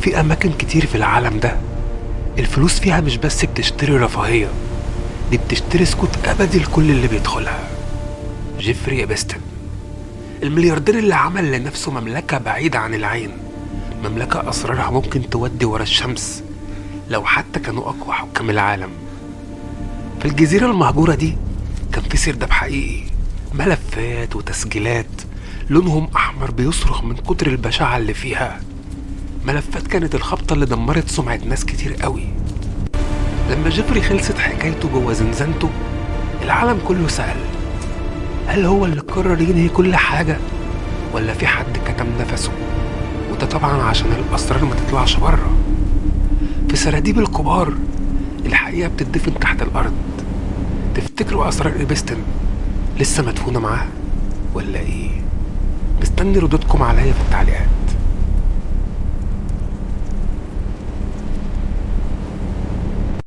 في أماكن كتير في العالم ده الفلوس فيها مش بس بتشتري رفاهية، دي بتشتري سكوت أبدي لكل اللي بيدخلها. جيفري إبستن، الملياردير اللي عمل لنفسه مملكة بعيدة عن العين، مملكة أسرارها ممكن تودي ورا الشمس لو حتى كانوا أقوى حكام العالم. في الجزيرة المهجورة دي كان في سرداب حقيقي، ملفات وتسجيلات لونهم أحمر بيصرخ من كتر البشاعة اللي فيها. ملفات كانت الخبطة اللي دمرت سمعة ناس كتير قوي. لما جيفري خلصت حكايته جوه زنزانته، العالم كله سأل، هل هو اللي قرر ينهي كل حاجة ولا في حد كتم نفسه؟ وده طبعا عشان الأسرار ما تطلعش بره. في سراديب الكبار الحقيقة بتدفن تحت الأرض. تفتكروا أسرار إبستن لسه مدفونة معاه ولا إيه؟ مستني ردودكم عليا في التعليقات.